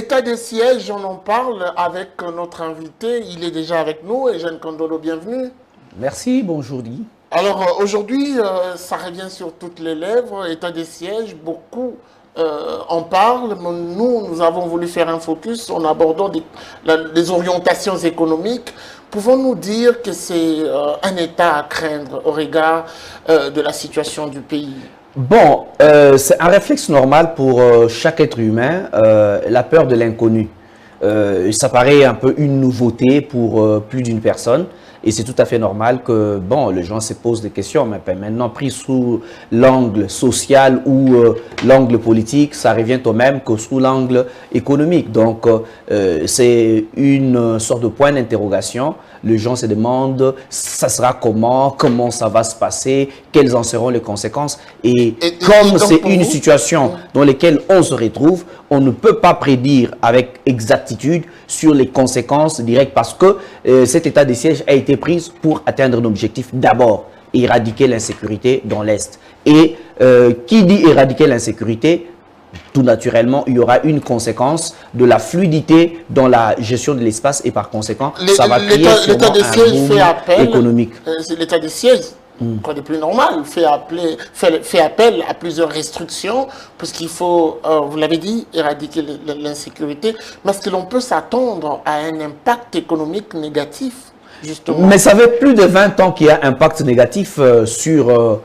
L'état de siège, on en parle avec notre invité. Il est déjà avec nous. Eugène Kondolo, bienvenue. Merci, bonjour Guy. Alors aujourd'hui, ça revient sur toutes les lèvres. État de siège, beaucoup en parlent. Nous avons voulu faire un focus en abordant les orientations économiques. Pouvons-nous dire que c'est un état à craindre au regard de la situation du pays? Bon, c'est un réflexe normal pour chaque être humain, la peur de l'inconnu. Ça paraît un peu une nouveauté pour plus d'une personne. Et c'est tout à fait normal que, bon, les gens se posent des questions, mais maintenant pris sous l'angle social ou l'angle politique, ça revient au même que sous l'angle économique. Donc, c'est une sorte de point d'interrogation. Les gens se demandent, ça sera comment ça va se passer, quelles en seront les conséquences. Et comme c'est une situation dans laquelle on se retrouve, on ne peut pas prédire avec exactitude sur les conséquences directes parce que cet état de siège a été pris pour atteindre un objectif d'abord, éradiquer l'insécurité dans l'Est. Et qui dit éradiquer l'insécurité, tout naturellement, il y aura une conséquence de la fluidité dans la gestion de l'espace et par conséquent, ça va créer l'état de siège fait appel économique. L'état de siège, quoi de plus normal, fait appel à plusieurs restrictions, puisqu'il faut, vous l'avez dit, éradiquer l'insécurité. Mais est-ce que l'on peut s'attendre à un impact économique négatif, justement? Mais ça fait plus de 20 ans qu'il y a un impact négatif sur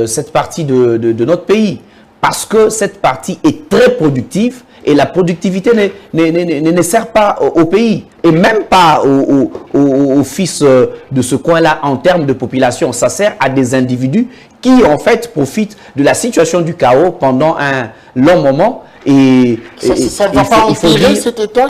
cette partie de notre pays. Parce que cette partie est très productive et la productivité ne sert pas au pays et même pas aux fils de ce coin-là en termes de population. Ça sert à des individus qui en fait profitent de la situation du chaos pendant un long moment. Et ça ne va pas empirer cet état?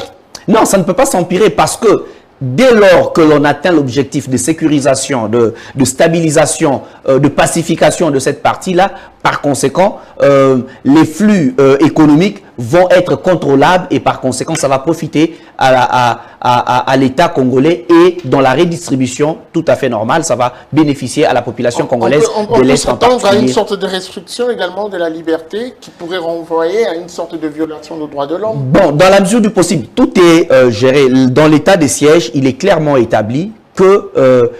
Non, ça ne peut pas s'empirer parce que dès lors que l'on atteint l'objectif de sécurisation, de stabilisation, de pacification de cette partie-là, par conséquent, les flux économiques vont être contrôlables et par conséquent, ça va profiter à l'État congolais et dans la redistribution tout à fait normale, ça va bénéficier à la population congolaise de l'Est en particulier. On peut s'attendre à une sorte de restriction également de la liberté qui pourrait renvoyer à une sorte de violation des droits de l'homme? Bon, dans la mesure du possible, tout est géré. Dans l'état des sièges, il est clairement établi que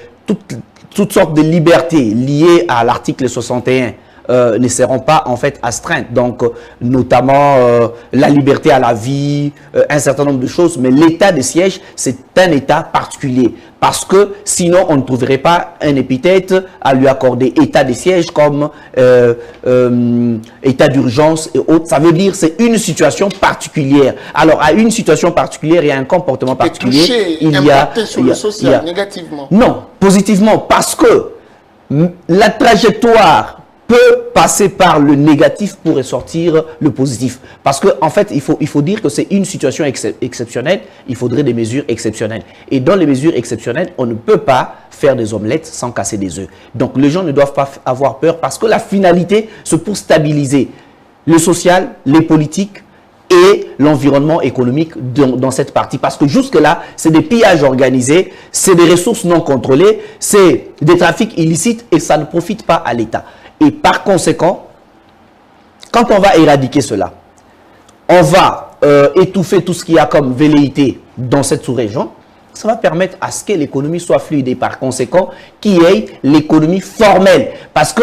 toutes sortes de libertés liées à l'article 61 ne seront pas en fait astreintes. Donc, notamment la liberté à la vie, un certain nombre de choses. Mais l'état de siège, c'est un état particulier. Parce que sinon, on ne trouverait pas un épithète à lui accorder état de siège comme état d'urgence et autres. Ça veut dire c'est une situation particulière. Alors, à une situation particulière, il y a un comportement particulier. Impacté sur le social négativement. Non, positivement. Parce que la trajectoire peut passer par le négatif pour ressortir le positif. Parce qu'en fait, il faut dire que c'est une situation exceptionnelle, il faudrait des mesures exceptionnelles. Et dans les mesures exceptionnelles, on ne peut pas faire des omelettes sans casser des œufs. Donc les gens ne doivent pas avoir peur parce que la finalité, c'est pour stabiliser le social, les politiques et l'environnement économique dans cette partie. Parce que jusque-là, c'est des pillages organisés, c'est des ressources non contrôlées, c'est des trafics illicites et ça ne profite pas à l'État. Et par conséquent, quand on va éradiquer cela, on va étouffer tout ce qu'il y a comme velléité dans cette sous-région. Ça va permettre à ce que l'économie soit fluide et par conséquent, qu'il y ait l'économie formelle. Parce que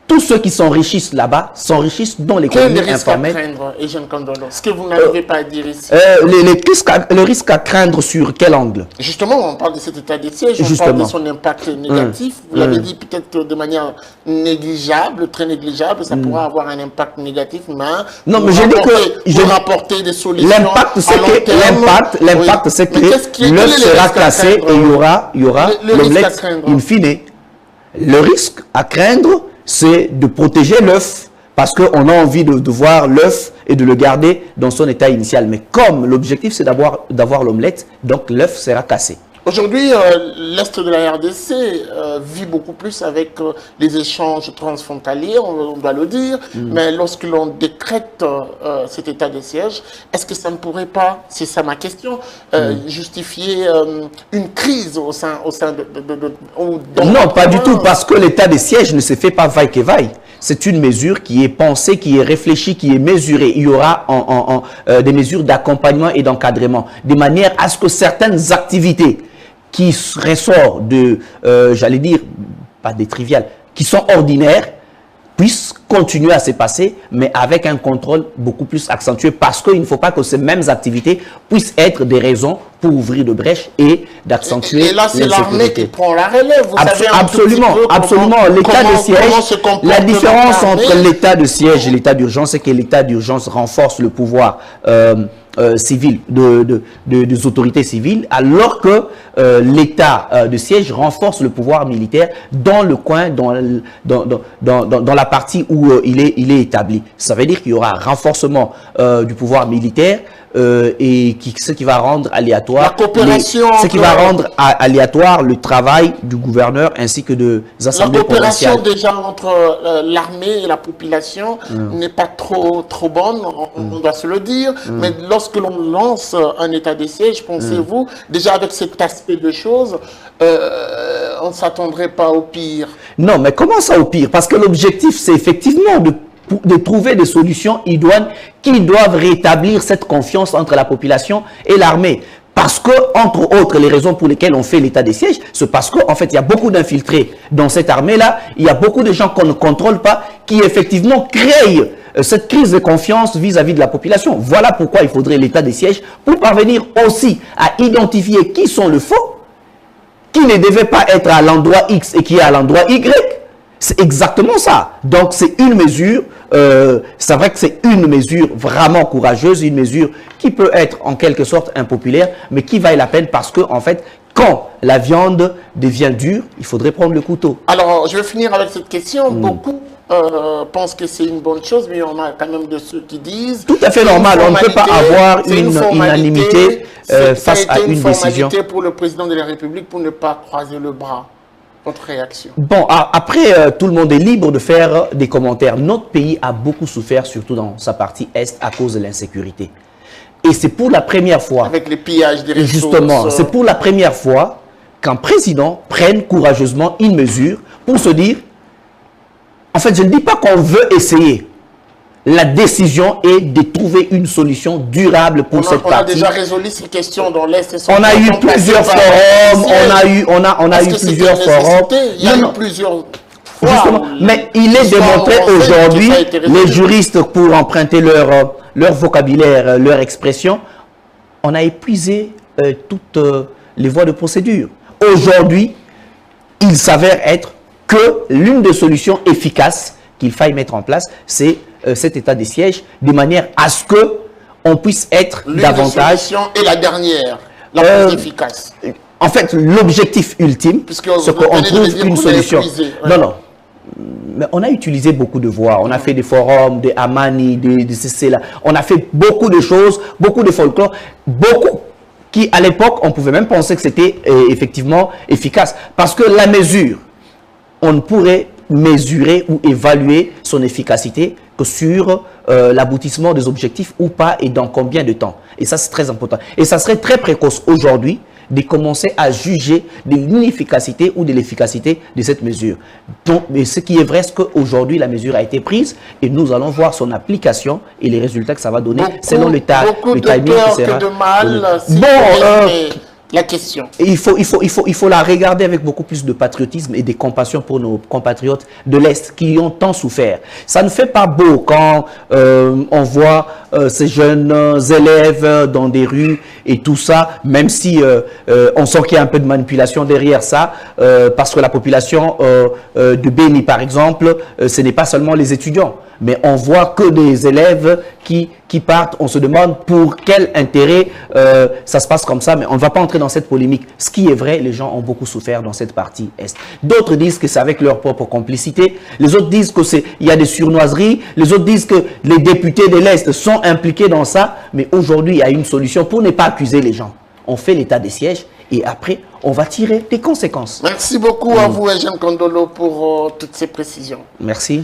tous ceux qui s'enrichissent là-bas s'enrichissent dans l'économie informelle. Quel risque à craindre, Eugène Kondolo? Ce que vous n'arrivez pas à dire ici. Le risque à craindre sur quel angle? Justement, on parle de cet état de siège, on parle de son impact négatif. Vous l'avez dit peut-être de manière négligeable, très négligeable, ça pourra avoir un impact négatif, mais non, mais j'ai dit que je rapporter des solutions. L'impact, c'est que l'œuf sera cassé et il y aura l'omelette in fine. Le risque à craindre, c'est de protéger l'œuf parce qu'on a envie de voir l'œuf et de le garder dans son état initial. Mais comme l'objectif, c'est d'avoir l'omelette, donc l'œuf sera cassé. Aujourd'hui, l'Est de la RDC vit beaucoup plus avec les échanges transfrontaliers, on doit le dire. Mais lorsque l'on décrète cet état de siège, est-ce que ça ne pourrait pas, c'est ça ma question, justifier une crise au sein non, pas du tout, parce que l'état de siège ne se fait pas vaille que vaille. c'est une mesure qui est pensée, qui est réfléchie, qui est mesurée. Il y aura des mesures d'accompagnement et d'encadrement, de manière à ce que certaines activités qui ressortent de, j'allais dire, pas des triviales, qui sont ordinaires, puissent continuer à se passer, mais avec un contrôle beaucoup plus accentué, parce qu'il ne faut pas que ces mêmes activités puissent être des raisons pour ouvrir de brèches et d'accentuer. Et là, c'est l'armée qui prend la relève. Vous savez absolument, absolument. L'état de siège, la différence entre l'état de siège et l'état d'urgence, c'est que l'état d'urgence renforce le pouvoir civil des autorités civiles, alors que l'état de siège renforce le pouvoir militaire dans le coin, dans la partie où il est établi. Ça veut dire qu'il y aura renforcement du pouvoir militaire et ce qui va rendre aléatoire la coopération ce qui va rendre aléatoire le travail du gouverneur ainsi que des assemblées provinciales. La coopération déjà entre l'armée et la population n'est pas trop bonne, on doit se le dire, mais lorsque l'on lance un état de siège, pensez-vous, déjà avec cet aspect de choses, on ne s'attendrait pas au pire? Non, mais comment ça au pire? Parce que l'objectif, c'est effectivement de trouver des solutions idoines qui doivent rétablir cette confiance entre la population et l'armée. Parce que, entre autres, les raisons pour lesquelles on fait l'état des sièges, c'est parce qu'en fait, il y a beaucoup d'infiltrés dans cette armée-là. Il y a beaucoup de gens qu'on ne contrôle pas qui, effectivement, créent cette crise de confiance vis-à-vis de la population. Voilà pourquoi il faudrait l'état des sièges pour parvenir aussi à identifier qui sont le faux, qui ne devait pas être à l'endroit X et qui est à l'endroit Y. C'est exactement ça. Donc, c'est une mesure, c'est vrai que c'est une mesure vraiment courageuse, une mesure qui peut être en quelque sorte impopulaire, mais qui vaille la peine parce que, en fait, quand la viande devient dure, il faudrait prendre le couteau. Alors, je vais finir avec cette question. Beaucoup pensent que c'est une bonne chose, mais on a quand même de ceux qui disent... Tout à fait normal, on ne peut pas avoir une unanimité face à une décision. C'est pour le président de la République pour ne pas croiser le bras. Votre réaction? Bon, après, tout le monde est libre de faire des commentaires. Notre pays a beaucoup souffert, surtout dans sa partie Est, à cause de l'insécurité. Et c'est pour la première fois... Avec les pillages des ressources. Justement, c'est pour la première fois qu'un président prenne courageusement une mesure pour se dire... En fait, je ne dis pas qu'on veut essayer. La décision est de trouver une solution durable pour cette partie. On a déjà résolu ces questions dans l'Est. On a eu plusieurs forums, on a eu plusieurs forums. Il y a eu plusieurs fois. Justement, mais il est démontré aujourd'hui, les juristes, pour emprunter leur vocabulaire, leur expression, on a épuisé toutes les voies de procédure. Aujourd'hui, il s'avère être que l'une des solutions efficaces qu'il faille mettre en place, c'est cet état de siège, de manière à ce qu'on puisse être davantage... Et la dernière, la plus efficace. En fait, l'objectif ultime, c'est qu'on trouve une solution. Non, non. Mais on a utilisé beaucoup de voies. On a fait des forums, des Amani, des CC-là. On a fait beaucoup de choses, beaucoup de folklore, beaucoup qui, à l'époque, on pouvait même penser que c'était effectivement efficace. Parce que la mesure, on ne pourrait mesurer ou évaluer son efficacité que sur l'aboutissement des objectifs ou pas et dans combien de temps. Et ça, c'est très important. Et ça serait très précoce aujourd'hui de commencer à juger de l'inefficacité ou de l'efficacité de cette mesure. Donc, mais ce qui est vrai, c'est qu'aujourd'hui, la mesure a été prise et nous allons voir son application et les résultats que ça va donner selon le timing qui sera donné. La question. Et il faut la regarder avec beaucoup plus de patriotisme et de compassion pour nos compatriotes de l'Est qui ont tant souffert. Ça ne fait pas beau quand on voit ces jeunes élèves dans des rues et tout ça, même si on sent qu'il y a un peu de manipulation derrière ça, parce que la population de Béni, par exemple, ce n'est pas seulement les étudiants, mais on voit que des élèves qui partent, on se demande pour quel intérêt ça se passe comme ça, mais on ne va pas entrer dans cette polémique. Ce qui est vrai, les gens ont beaucoup souffert dans cette partie Est. D'autres disent que c'est avec leur propre complicité, les autres disent qu'il y a des surnoiseries, les autres disent que les députés de l'Est sont impliqués dans ça, mais aujourd'hui, il y a une solution pour ne pas accuser les gens. On fait l'état des sièges et après, on va tirer des conséquences. Merci beaucoup à vous, Eugène Kondolo, pour toutes ces précisions. Merci.